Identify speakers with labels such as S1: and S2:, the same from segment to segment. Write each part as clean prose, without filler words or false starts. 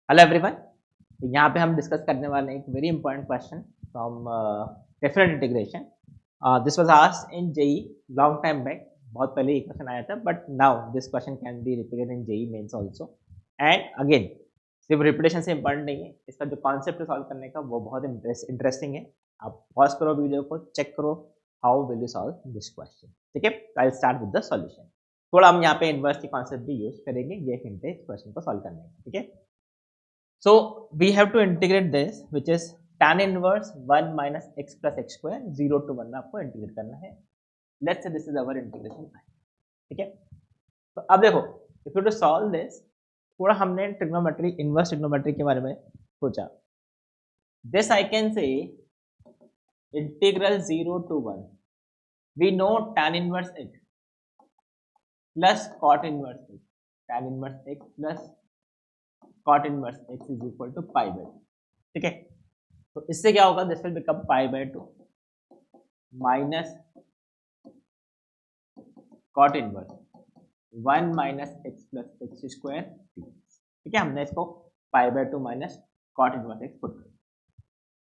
S1: Hello everyone. तो यहाँ पे हम डिस्कस करने वाले हैं एक very important question from different integration. This was asked in JEE long time back. बहुत पहले ये क्वेश्चन आया था, but now this question can be repeated in JEE mains also. And again सिर्फ रिपीटेशन से इंपॉर्टेंट नहीं है, इसका जो कॉन्सेप्ट है सॉल्व करने का वो बहुत इंटरेस्टिंग है। आप पॉज करो वीडियो को, चेक करो how will you solve this question. ठीक है, I start with the solution. थोड़ा हम यहाँ पे इन्वर्स की कॉन्सेप्ट भी यूज करेंगे, ये हिंट है इस क्वेश्चन को सॉल्व करने का। ठीक है, so we have to integrate this, which is tan inverse 1 minus x plus x square 0 to 1 में आपको इंटीग्रेट करना है। Let's say this is our integration. ठीक है, तो अब देखो, if you to solve this, थोड़ा हमने ट्रिग्नोमेट्री, इनवर्स ट्रिग्नोमेट्री के बारे में सोचा। This I can say integral 0 to 1, we know tan inverse x plus cot inverse x, tan inverse x plus cot inverse x is equal to pi by 2। ठीक है, तो इससे क्या होगा, this will become pi by 2 minus cot inverse 1 minus x plus x square. ठीक है, हमने इसको pi by 2 minus cot inverse x put कर।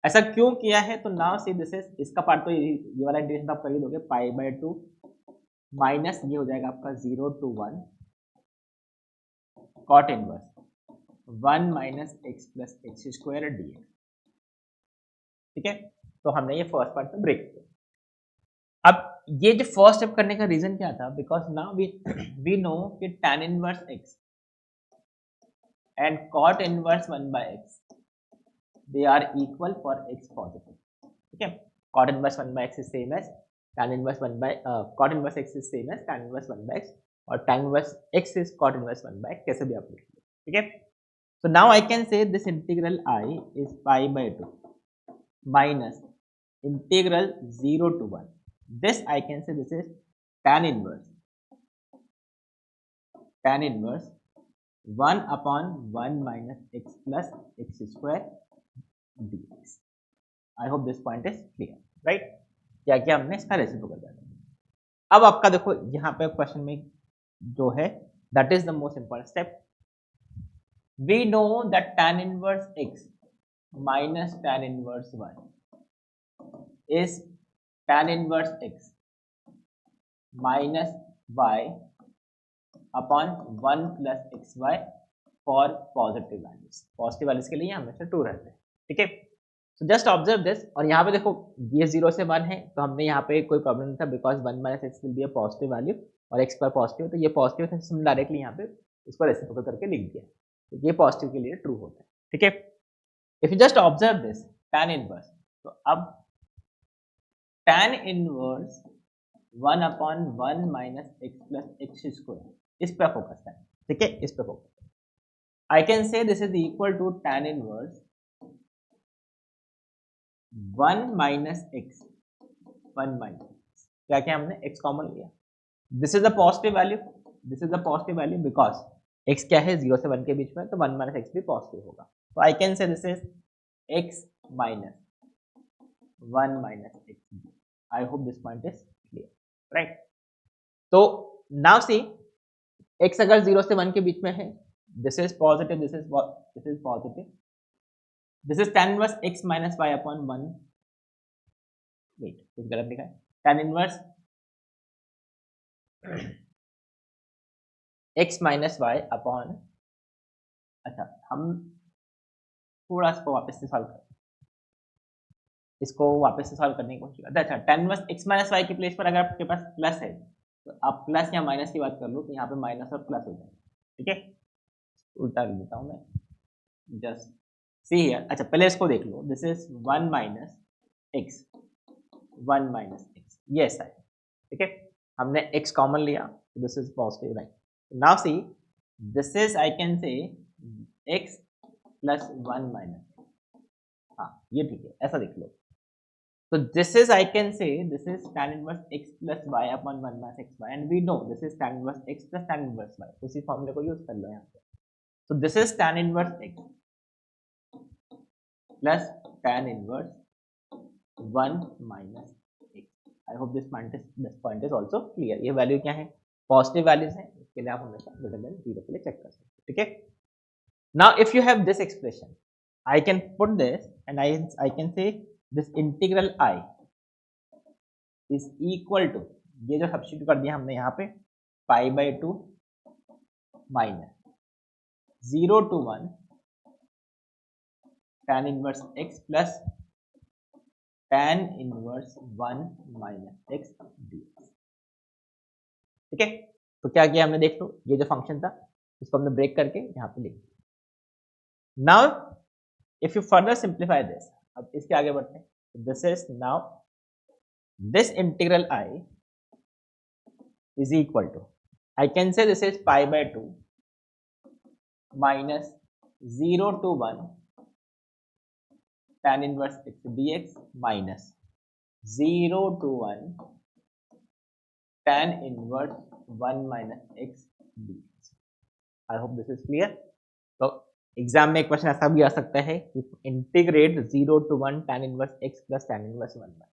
S1: ऐसा क्यों किया है, तो नाउ सी दिस इज, इसका पार्ट तो ये वाला इंटीग्रेशन आप कर ही दोगे। पाई बाय 2 माइनस ये हो जाएगा आपका 0 to 1 cot inverse 1 minus x plus x square d. ठीक है, तो हमने ये फर्स्ट पार्ट में ब्रेक किया। अब ये जो फर्स्ट स्टेप करने का रीजन क्या था, बिकॉज नाउ वी नो कि tan inverse x and cot inverse 1 by x they are equal for x positive. ठीक है, cot inverse 1 by x is same as tan inverse 1 by cot inverse x is same as tan inverse 1 by x, और tan inverse x is cot inverse 1 by x, कैसे भी आप लिख लो। ठीक है, so now I can say this integral I is pi by 2 minus integral 0 to 1. This I can say this is tan inverse 1 upon 1 minus x plus x square dx. I hope this point is clear, right? क्या क्या हमने इसका reciprocal कर दिया। अब आपका देखो यहाँ पे क्वेश्चन में जो है, that is the most important step. We know that tan inverse x minus tan inverse y is tan inverse x minus y upon 1 plus x y for positive values. Positive values के लिए हमेशा 2 रहते हैं। ठीक है, so just observe this, और यहाँ पे देखो ये 0 से 1 है, तो हमने यहाँ पे कोई प्रॉब्लम नहीं था, because 1 minus x will be a positive value और एक्स पर पॉजिटिव, तो ये पॉजिटिव था, हमने डायरेक्टली यहाँ पे इसको रेसिप्रोकल करके लिख दिया, तो ये पॉजिटिव के लिए ट्रू होता है। ठीक है, if you just observe this tan inverse, तो अब tan inverse 1 upon 1 minus x plus x square, इस पर फोकस करें। ठीक है, इस पर focus. I can say this is equal to tan inverse 1 minus x, 1 minus क्या क्या हमने x कॉमन लिया। This is a positive value, this is a positive value because x क्या है 0 से 1 के बीच में, तो 1 माइनस एक्स भी पॉजिटिव होगा। तो I can say this is x minus 1 minus x. I hope this point is clear, right? तो नाउ सी x अगर 0 से 1 के बीच में है, this is positive, this is positive, this is tan inverse x minus y upon 1, wait कुछ गलत लिखा है, tan inverse x minus y upon, अच्छा हम थोड़ा इसको वापस से सॉल्व करें, इसको वापस से सॉल्व करने की कोशिश करते हैं। अच्छा, tan inverse x minus y की प्लेस पर अगर आपके पास प्लस है, तो आप प्लस या माइनस की बात कर लो, तो यहाँ पे माइनस और प्लस हो जाएगा। ठीक है, उल्टा लिख देता हूँ मैं, जस्ट सी हियर। अच्छा, पहले इसको देख लो, this is 1 minus x, 1 minus x, ये ऐसा है। ठीक है, हमने x कॉमन लिया, this is positive, right? Now see this is, I can say x plus 1 minus, हाँ ये ठीक है, ऐसा देख लो। तो this is, I can say this is tan inverse x plus y upon 1 minus x y, and we know this is tan inverse x plus tan inverse y। उसी फॉर्मूले को यूज कर लो यहाँ पे। तो this is tan inverse x plus tan inverse 1 minus x। I hope this point is also clear. ये value क्या है, पॉजिटिव वैल्यूज है, इसके लिए आप हमेशा ग्रेटर देन 0 के लिए चेक कर सकते हैं। ठीक है, Now if you have this expression, I can put this and I can say this integral I is equal to, ये जो सब्स्टिट्यूट कर दिया हमने यहाँ पे, pi by two minus 0 to 1 tan inverse x plus tan inverse 1 minus x dx. ठीक है, तो क्या किया हमने, देख लो ये जो फंक्शन था इसको हमने ब्रेक करके यहाँ पे लिख दिया. Now if you further simplify this, अब इसके आगे बढ़ते हैं. This is now this integral I is equal to, I can say this is pi by 2 minus 0 to 1 tan inverse x dx minus 0 to 1 tan inverse 1 minus x dx. I hope this is clear. तो exam में एक question ऐसा भी आ सकता है कि integrate 0 to 1 tan inverse x plus tan inverse 1 minus,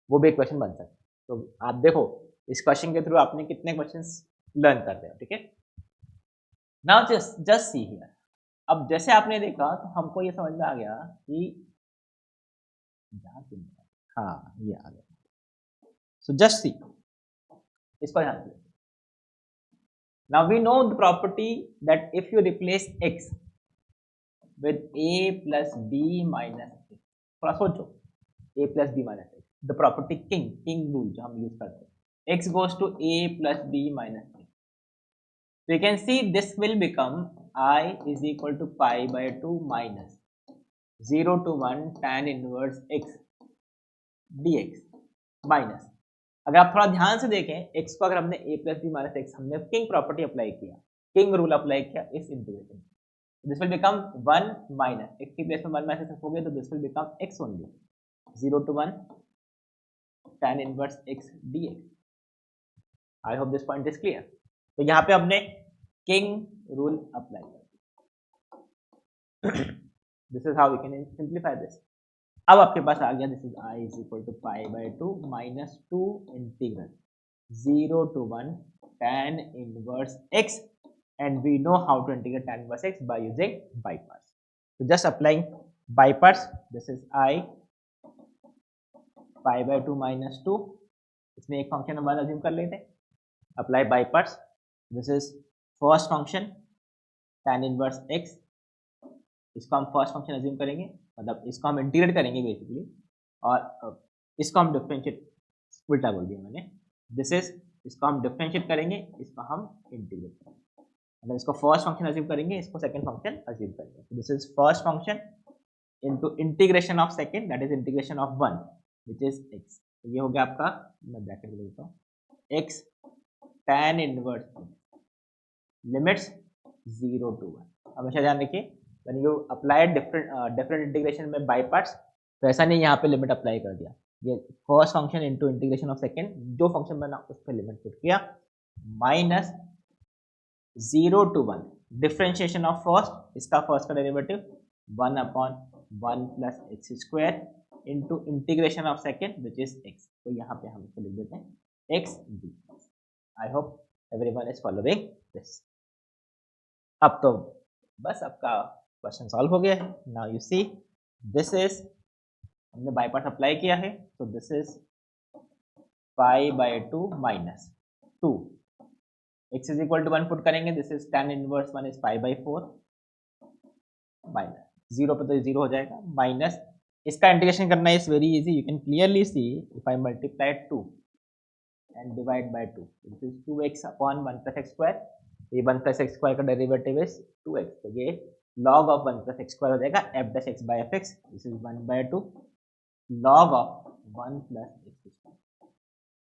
S1: वो भी एक क्वेश्चन बन सकता है. तो आप देखो इस क्वेश्चन के थ्रू आपने कितने क्वेश्चंस लर्न करते हो. ठीक है, नाउ जस्ट सी हियर. अब जैसे आपने देखा तो हमको ये समझ में आ गया कि हाँ ये आ गया. सो जस्ट सी, इसको ध्यान से. Now we know the property that if you replace x with a plus b minus x, थोड़ा सोचो, a plus b minus x, the property king rule जो हम यूज करते हैं, x goes to a plus b minus a. So you can see this will become I is equal to pi by 2 minus 0 to 1 tan inverse x dx minus, अगर आप थोड़ा ध्यान से देखें x को अगर हमने a plus b minus x, हमने किंग प्रॉपर्टी अप्लाई किया, किंग रूल अप्लाई किया इस integration, this will become 1 minus x की प्लेस में 1 माइनस x हो गया, तो this will become x only 0 to 1 tan inverse x dx. I hope this point is clear. तो यहाँ पे हमने king rule apply कर. This is how we can simplify this. अब आपके पास आ गया, this is I is equal to pi by 2 minus 2 integral 0 to 1 tan inverse x, and we know how to integrate tan inverse x by using by parts. So just applying by parts, this is I pi by 2 minus 2, इसमें एक function हम assume कर लेते हैं, apply by parts. This is first function tan inverse x, इसको हम first function assume करेंगे, मतलब इसको हम इंटीग्रेट करेंगे बेसिकली, और इसको हम डिफरेंशिएट, उल्टा बोल दिया मैंने, दिस इज, इसको हम डिफरेंशिएट करेंगे, इसको हम इंटीग्रेट करेंगे, मतलब इसको फर्स्ट फंक्शन अज्यूम करेंगे, इसको सेकंड फंक्शन अज्यूम करेंगे. This is first function into integration of second, that is integration of 1 which is x. तो ये हो गया आपका, मैं ब्रैकेट में लिखता हूँ, x tan inverse limits 0 to 1. हमेशा ध्यान रखिए when you apply different integration में बाय पार्ट्स, तो ऐसा नहीं यहाँ पे लिमिट अप्लाई कर दिया, ये first function into integration of second, जो फंक्शन बना उस पर लिमिट पुट किया, minus 0 to 1 differentiation of first, इसका फर्स्ट का derivative 1/1 plus x square into integration of second which is x. तो यहाँ पे हम इसको लिख देते हैं x dx. I hope everyone is following this. अब तो बस आपका क्वेश्चन सॉल्व हो गया है. Now you see this is, हमने बाय पार्ट अप्लाई किया है, तो this is pi by 2 minus 2, x is equal to 1 put करेंगे, this is tan inverse 1 is pi by 4 minus 0 पे तो 0 हो जाएगा, माइनस इसका इंटीग्रेशन करना is very easy, you can clearly see if I multiply 2 and divide by 2, this is 2x upon 1 plus x square, ये 1 plus x स्क्वायर का derivative is 2x, तो ये log of 1 plus x square हो जाएगा f dash x by fx, this is 1/2 log of 1 plus x square,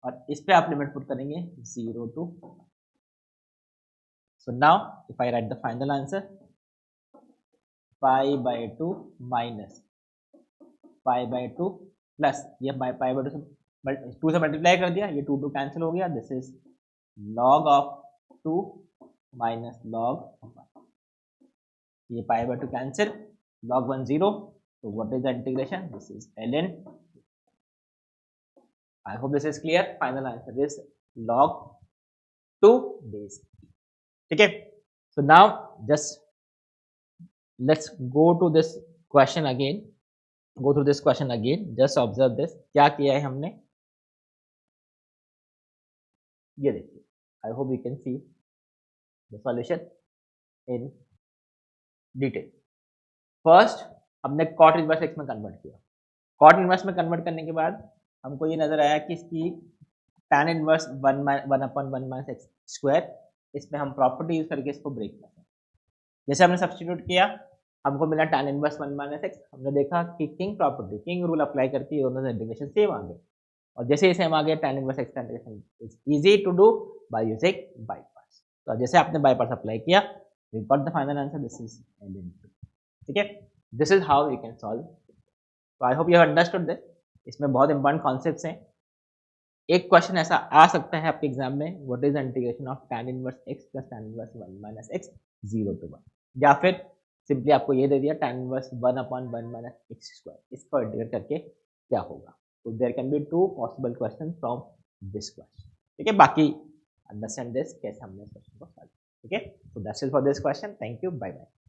S1: और इस पे आप लिमिट पुट करेंगे 0 to. So now if I right the final answer, pi by 2 minus pi by 2 plus ये पाई by 2 से multiply कर दिया, ये 2 कैंसिल हो गया, this is log of 2 minus log of 1, ये पाई by 2 cancel, log 1 0, so what is the integration, this is ln. I hope this is clear. Final answer is log 2 base. ठीक है, so now just let's go to this question again, go through this question again, just observe this, क्या किया है हमने, ये देखिए, आई hope you can see the solution in detail. First हमने cot inverse x में कन्वर्ट किया, कॉट इनवर्स में कन्वर्ट करने के बाद हमको ये नजर आया कि इसकी tan inverse 1/1 minus x square, इसमें हम प्रॉपर्टी यूज करके इसको ब्रेक करते हैं। जैसे हमने सब्स्टिट्यूट किया, हमको मिला tan इनवर्स 1 माइनस एक्स, हमने देखा कि king property, king rule apply करके दोनों इंटीग्रेशन सेम आ गए, और जैसे ही सेम आ गया tan इनवर्स एक्स का integration is easy to do by using by parts. तो जैसे आपने बाय पार्ट्स अप्लाई किया, we got the final answer, this is elementary. ठीक है, this is how you can solve. तो I hope you have understood this. इसमें बहुत important concepts हैं। एक क्वेश्चन ऐसा आ सकता है आपके एग्जाम में, what is integration of tan inverse x plus tan inverse 1 minus x 0 to 1, या फिर सिंपली आपको ये दे दिया tan inverse 1/1 minus x square, इसको इंटीग्रेट करके क्या होगा। तो there can be two possible question from this question. ठीक है, बाकी अंडरस्टैंड दिस कैसे हमने इस क्वेश्चन को सॉल्व। ठीक है, so that's it for this question. Thank you. Bye bye.